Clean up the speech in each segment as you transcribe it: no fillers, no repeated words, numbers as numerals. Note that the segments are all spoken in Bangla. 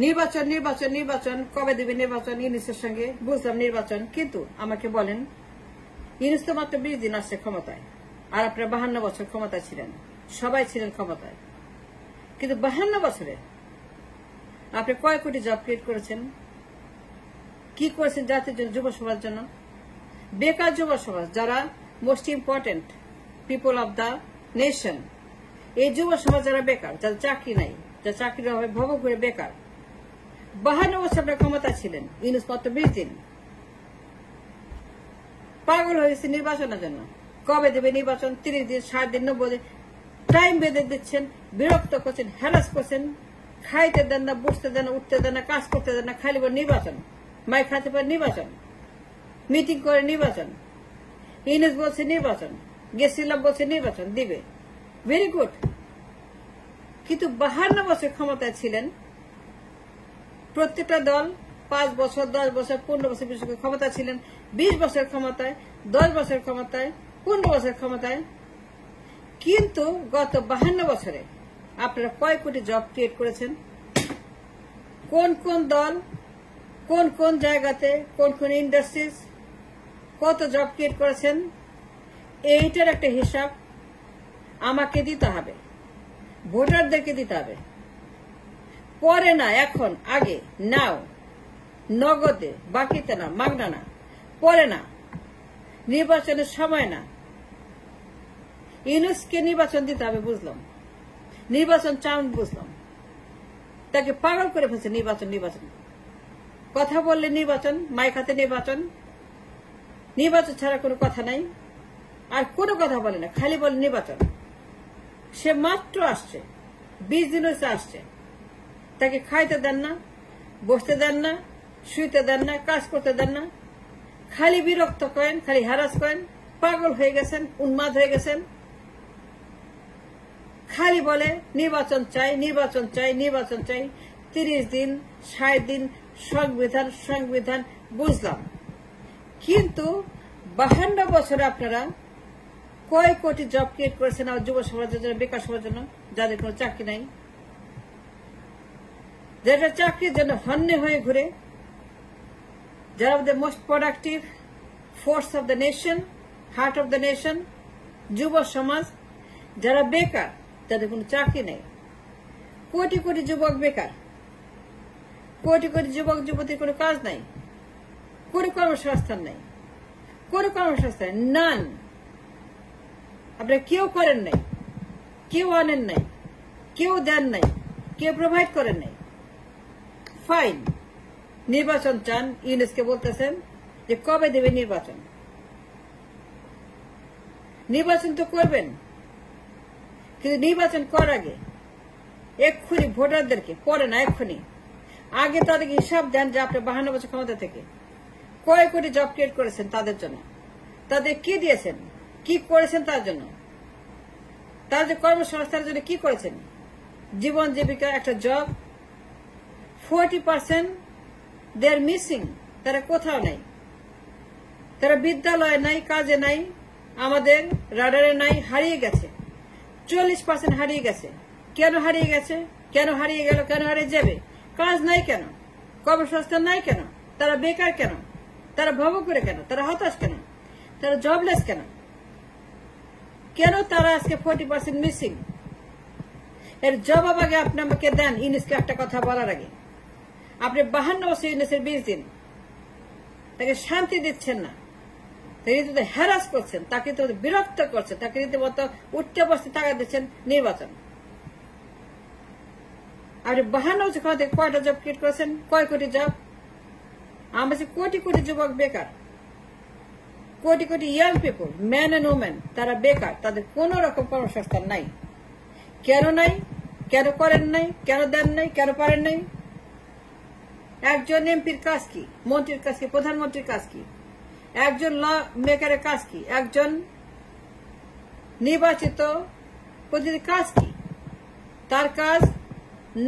নির্বাচন নির্বাচন নির্বাচন কবে দেবে নির্বাচন ইউনুসের সঙ্গে বুঝলাম নির্বাচন, কিন্তু আমাকে বলেন ইউনুস তো মাত্র 20 দিন আসছে ক্ষমতায়, আর আপনারা 52 বছর ক্ষমতায় ছিলেন, সবাই ছিলেন ক্ষমতায়, কিন্তু 52 বছরে আপনি কয় কোটি জব ক্রিয়েট করেছেন? কি করেছেন জাতির জন্য, যুব সমাজের জন্য? বেকার যুব সমাজ, যারা most important people of the nation, এই যুব সমাজ যারা বেকার, যাদের চাকরি নাই, যারা চাকরির অভাবে ভব করে বেকার, 52 বছর আপনার ক্ষমতা ছিলেন, ইউনুস মাত্র 20 দিন। পাগল হয়েছে নির্বাচনের জন্য। কবে দেবে নির্বাচন? 30 দিন, 60 দিন, 90 দিন টাইম বেঁধে দিচ্ছেন, বিরক্ত করছেন, হ্যারাস করছেন, খাইতে দেন না, বসতে দেন না, উঠতে দেন না, কাজ করতে দেন না, খালি বলে নির্বাচন, মাই খাতে পারে নির্বাচন, মিটিং করে নির্বাচন, ইউনুস বলছে নির্বাচন, গেছিলাম বলছে নির্বাচন দিবে, ভেরি গুড। কিন্তু 52 বছর ক্ষমতায় ছিলেন, প্রত্যেকটা দল 5 বছর, 10 বছর, 15 বছর বিশেষ করে ক্ষমতা ছিলেন, 20 বছর ক্ষমতায়, 10 বছর ক্ষমতায়, 15 বছর ক্ষমতায়, কিন্তু গত 52 বছরে আপনারা কয় কোটি জব ক্রিয়েট করেছেন? কোন কোন দল, কোন কোন জায়গাতে, কোন কোন ইন্ডাস্ট্রিজ কত জব ক্রিয়েট করেছেন? এইটার একটা হিসাব আমাকে দিতে হবে, ভোটারদেরকে দিতে হবে। পরে না, এখন, আগে, নাও, নগদে, বাকিতে না, মাগনা না, পরে না, নির্বাচনের সময় না। ইউনুসকে নির্বাচন দিতে হবে বুঝলাম, নির্বাচন চান বুঝলাম, তাকে পাগল করে ফেলছে নির্বাচন নির্বাচন, কথা বললে নির্বাচন, মাইক হাতে নির্বাচন, নির্বাচন ছাড়া কোনো কথা নাই, আর কোনো কথা বলে না, খালি বলে নির্বাচন। সে মাত্র আসছে, 20 দিন হয়েছে আসছে, তাকে খাইতে দেন না, বসতে দেন না, শুইতে দেন না, কাজ করতে দেন না, খালি বিরক্ত করেন, খালি হ্যারাস করেন, পাগল হয়ে গেছেন, উন্মাদ হয়ে গেছেন, খালি বলে নির্বাচন চাই, নির্বাচন চাই, নির্বাচন চাই। 30 দিন, 60 দিন, সংবিধান সংবিধান বুঝলাম, কিন্তু 52 বছরে আপনারা কয় কোটি জব ক্রিয়েট করেছেন আর যুব সমাজের জন্য, বেকার সমাজের জন্য, যাদের কোনো চাকরি নাই, যারা চাকরির জন্য হন্যে হয়ে ঘুরে, যারা আমাদের most productive force of the nation, heart of the nation, যুব সমাজ, যারা বেকার, যাদের কোনো চাকরি নেই, কোটি কোটি যুবক বেকার, কোটি কোটি যুবক যুবতীর কোনো কাজ নাই, কোনো কর্মসংস্থান নাই, কোনো কর্মসংস্থান নান, আপনারা কেউ করেন নাই, কেউ আনেন নাই, কেউ দেন নাই, কেউ প্রোভাইড করেন নাই। ফাইন, নির্বাচন চান, ইউনুসকে বলতেছেন যে কবে দেবে নির্বাচন? নির্বাচন তো করবেন, কিন্তু নির্বাচন করার আগে এক্ষুনি ভোটারদেরকে, পরে না এক্ষুনি, আগে তাদেরকে হিসাব দেন যে আপনি 52 বছর ক্ষমতা থেকে কয় কোটি জব ক্রিয়েট করেছেন তাদের জন্য, তাদের কি দিয়েছেন, কি করেছেন তার জন্য, তার যে কর্মসংস্থানের জন্য কি করেছেন, জীবন জীবিকা, একটা জব। 40% দে আর মিসিং, তারা কোথাও নাই, তারা বিদ্যালয়ে নাই, কাজে নাই, আমাদের রাডারে নাই, হারিয়ে গেছে। 40% হারিয়ে গেছে। কেন হারিয়ে গেছে, কেন হারিয়ে গেল, কেন হারিয়ে যাবে? কাজ নাই কেন, কর্মসংস্থান নাই কেন, তারা বেকার কেন, তারা ভব করে কেন, তারা হতাশ কেন, তারা জবলেস কেন, কেন তারা আজকে 40% মিসিং? এর জবাব আগে আপনি আমাকে দেন। ইউনুসকে একটা কথা বলার আগে, আপনি 52 বছর ইউনুসের 20 দিন তাকে শান্তি দিচ্ছেন না, তাকে রীতিমতো হ্যারাস করছেন, তাকে তো বিরক্ত করছেন, তাকে রীতিমতো উঠতে বসতে টাকা দিচ্ছেন। নির্বাচন আপনি 52 বছর ক্ষমতা থেকে কয়টা জব ক্রিয়েট করেছেন? কয় কোটি জব? আমার কোটি কোটি যুবক বেকার, কোটি কোটি young people, man and women, তারা বেকার, তাদের কোন রকম কর্মসংস্থান নাই। কেন নাই, কেন করেন নাই, কেন দেন নাই, কেন পারেন নাই? একজন এমপির কাজ কি, মন্ত্রীর কাজ কি, প্রধানমন্ত্রীর কাজ কি, একজন ল মেকারের কাজ কি, একজন নির্বাচিত প্রতিনিধির কাজ কি? তার কাজ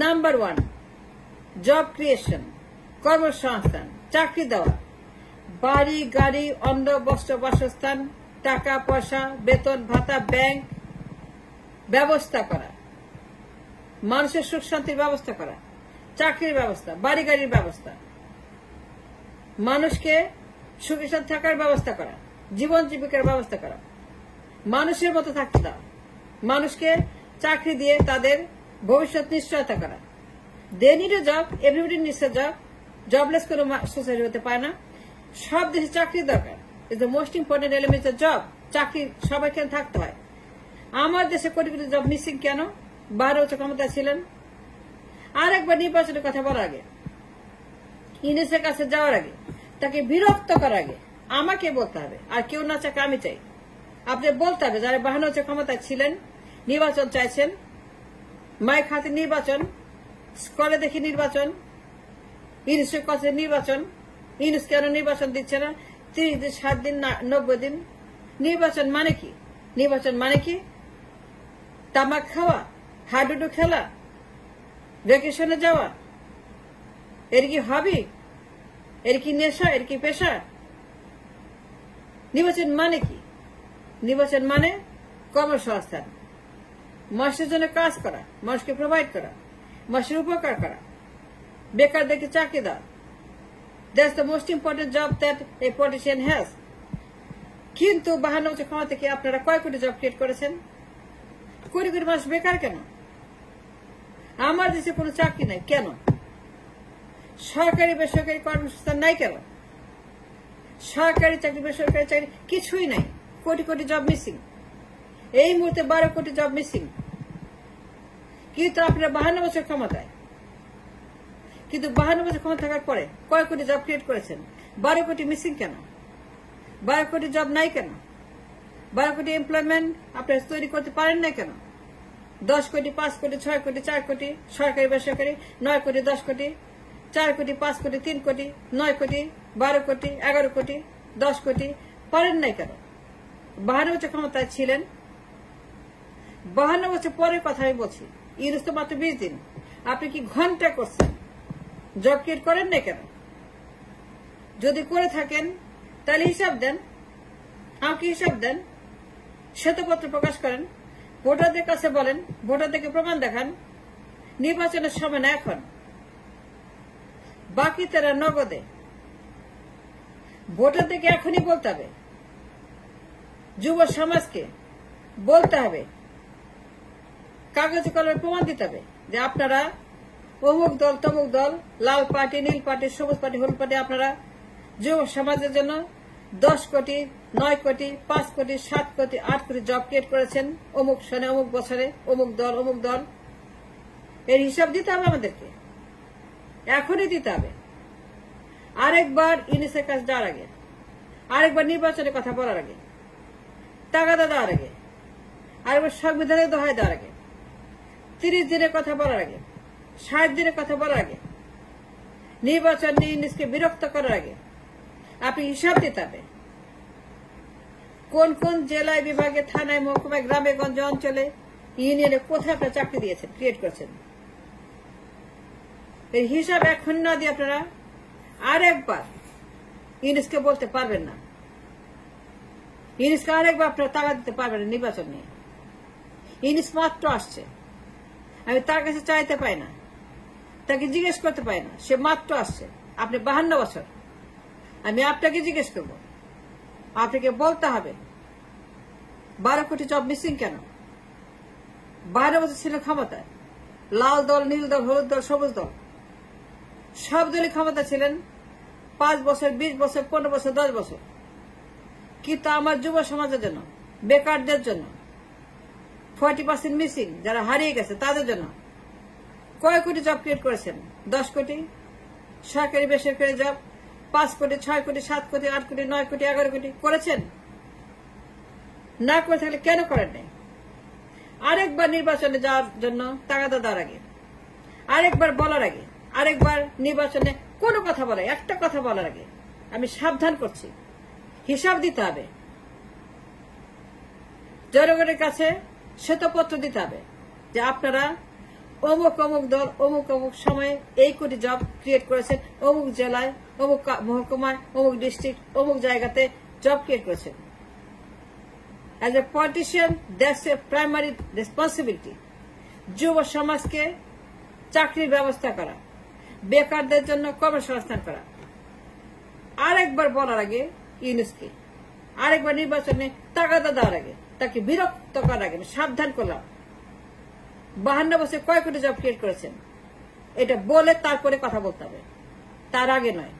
নাম্বার 1 জব ক্রিয়েশন, কর্মসংস্থান, চাকরি দেওয়া, বাড়ি গাড়ি, অন্ন বস্ত্র বাসস্থান, টাকা পয়সা, বেতন ভাতা, ব্যাংক ব্যবস্থা করা, মানুষের সুখ শান্তির ব্যবস্থা করা, চাকরির ব্যবস্থা, বাড়ি গাড়ির ব্যবস্থা, মানুষকে সুখে শান্তিতে থাকার ব্যবস্থা করা, জীবন জীবিকার ব্যবস্থা করা, মানুষের মতো থাকতে দেওয়া, মানুষকে চাকরি দিয়ে তাদের ভবিষ্যৎ নিশ্চয়তা করা। They need a job, everybody needs a job. Jobless কোনো সোসাইটি হতে পারে না। সব দেশে চাকরি দরকার। Is the most important element of job. চাকরি সবাইকে থাকতে হয়। আমার দেশে কোটি কোটি জব মিসিং কেন? 12 বছর ক্ষমতায় ছিলেন। আর একবার নির্বাচনের কথা বলার আগে, ইউনূসের কাছে যাওয়ার আগে, তাকে বিরক্ত করার আগে আমাকে বলতে হবে, আর কেউ না চাকে আমি চাই। আপনি বলতে হবে যারা 52 বছর ক্ষমতায় ছিলেন, নির্বাচন চাইছেন, মাইক হাতে নির্বাচন, স্কলে দেখি নির্বাচন, ইউনূসের কাছে নির্বাচন, ইউনূস কেন নির্বাচন দিচ্ছে না? 30 দিন, 7 দিন, 90 দিন। নির্বাচন মানে কি? নির্বাচন মানে কি? তামাক খাওয়া, হাডুডু খেলা, ভ্যাকেশনে যাওয়া, এর কি হবি? এর কি নেশা? এর কি পেশা? নির্বাচন মানে কি? নির্বাচন মানে কর্মসংস্থান, মানুষের জন্য কাজ করা, মানুষকে প্রোভাইড করা, মানুষের উপকার করা, বেকারদেরকে চাকরি দেওয়া। That's the most important job that a politician has. কিন্তু 52 বছর ক্ষমতা থেকে আপনারা কয় কোটি জব ক্রিয়েট করেছেন? কোটি কোটি মানুষ বেকার কেন? আমার দেশে কোনো চাকরি নাই কেন? সরকারি বেসরকারি কর্মসংস্থান নাই কেন? সরকারি চাকরি বেসরকারি চাকরি কিছুই নাই। Crore crore job missing. এই মুহূর্তে 12 কোটি জব মিসিং। কিন্তু আপনারা 52 বছর ক্ষমতায়, কিন্তু 52 বছর ক্ষমতা থাকার পরে কয় কোটি জব ক্রিয়েট করেছেন? 12 কোটি মিসিং কেন? 12 কোটি জব নাই কেন? 12 কোটি এমপ্লয়মেন্ট আপনারা তৈরি করতে পারেন না কেন? 10 কোটি, 5 কোটি, 6 কোটি, 4 কোটি, সরকারি বেসরকারি 9 কোটি, 10 কোটি, 4 কোটি, 5 কোটি, 3 কোটি, 9 কোটি, 12 কোটি, 11 কোটি, 10 কোটি পারেন নাই কেন? 52 বছর ক্ষমতায় ছিলেন। 52 বছর পরের কথা আমি বলছি। ইউনূস তো মাত্র 20 দিন। আপনি কি ঘন্টা করছেন? জব ক্রিয়েট করেন না কেন? যদি করে থাকেন তাহলে হিসাব দেন, আমাকে হিসাব দেন, শ্বেতপত্র প্রকাশ করেন, ভোটারদের কাছে বলেন, ভোটারদেরকে প্রমাণ দেখান। নির্বাচনের সময় না এখন, বাকি তারা নগদে। ভোটারদেরকে এখনই বলতে হবে, যুব সমাজকে বলতে হবে, কাগজে কলমে প্রমাণ দিতে হবে যে আপনারা অমুক দল, তমুক দল, লাল পার্টি, নীল পার্টি, সবুজ পার্টি, হলুদ পার্টি, আপনারা যুব সমাজের জন্য 10 কোটি, 9 কোটি, 5 কোটি, 7 কোটি, 8 কোটি জব ক্রিয়েট করেছেন অমুক সনে, অমুক বছরে, অমুক দল, অমুক দল। এর হিসাব দিতে হবে আমাদেরকে, এখনই দিতে হবে। আরেকবার ইউনূসের কাছে যাওয়ার আগে, আরেকবার নির্বাচনের কথা বলার আগে, তাগাদা দেওয়ার আগে, আরেকবার সংবিধানের দোহাই দেওয়ার আগে, 30 দিনের কথা বলার আগে, 60 দিনের কথা বলার আগে, নির্বাচন নিয়ে ইউনূসকে বিরক্ত করার আগে আপনি হিসাব দিতে হবে। কোন কোন জেলায়, বিভাগে, থানায়, মহকুমায়, গ্রামে, গঞ্জে, অঞ্চলে, ইউনিয়নে কোথায় আপনারা চাকরি দিয়েছেন, ক্রিয়েট করেছেন? এই হিসাব এখন না দিয়ে আপনারা আরেকবার ইউনূসকে বলতে পারবেন না। ইউনূসকে আরেকবার আপনারা টাকা দিতে পারবেন না নির্বাচন নিয়ে। ইউনূস মাত্র আসছে, আমি তার কাছে চাইতে পাই না, তাকে জিজ্ঞেস করতে পাই না, সে মাত্র আসছে। আপনি 52 বছর, আমি আপনাকে জিজ্ঞেস করব, আপনাকে বলতে হবে 12 কোটি জব মিসিং কেন? 12 বছর ছিল ক্ষমতায়, লাল দল, নীল দল, হলুদ দল, সবুজ দল, সব দলই ক্ষমতা ছিলেন। 5 বছর, 20 বছর, 15 বছর, 10 বছর। কিন্তু আমার যুব সমাজের জন্য, বেকারদের জন্য, 40% মিসিং, যারা হারিয়ে গেছে তাদের জন্য কয় কোটি জব ক্রিয়েট করেছেন? 10 কোটি সরকারি বেসরকারি জব, 5 কোটি, 6 কোটি, 7 কোটি, 8 কোটি, 9 কোটি, 11 কোটি করেছেন? না করে থাকলে কেন করেন নাই? আরেকবার নির্বাচনে যাওয়ার জন্য তাগাদা দেওয়ার আগে, আরেকবার বলার আগে, আরেকবার নির্বাচনে কোনো কথা বলার, একটা কথা বলার আগে আমি সাবধান করছি, হিসাব দিতে হবে। জনগণের কাছে শ্বেতপত্র দিতে হবে যে আপনারা অমুক অমুক দল, অমুক অমুক সময়ে এই কোটি জব ক্রিয়েট করেছেন, অমুক জেলায়, অমুক মহকুমায়, অমুক ডিস্ট্রিক্ট, অমুক জায়গাতে জব ক্রিয়েট করেছেন। As a politician, that's a primary responsibility. যুব সমাজকে চাকরির ব্যবস্থা করা, বেকারদের জন্য কর্মসংস্থান করা। আরেকবার বলার আগে ইউনুসকে, আরেকবার নির্বাচনে তাগাদা দেওয়ার আগে, তাকে বিরক্ত করার আগে সাবধান করলাম, 52 বছর কয় কোটি জব ক্রিয়েট করেছেন এটা বলে তারপরে কথা বলতে হবে, তার আগে নয়।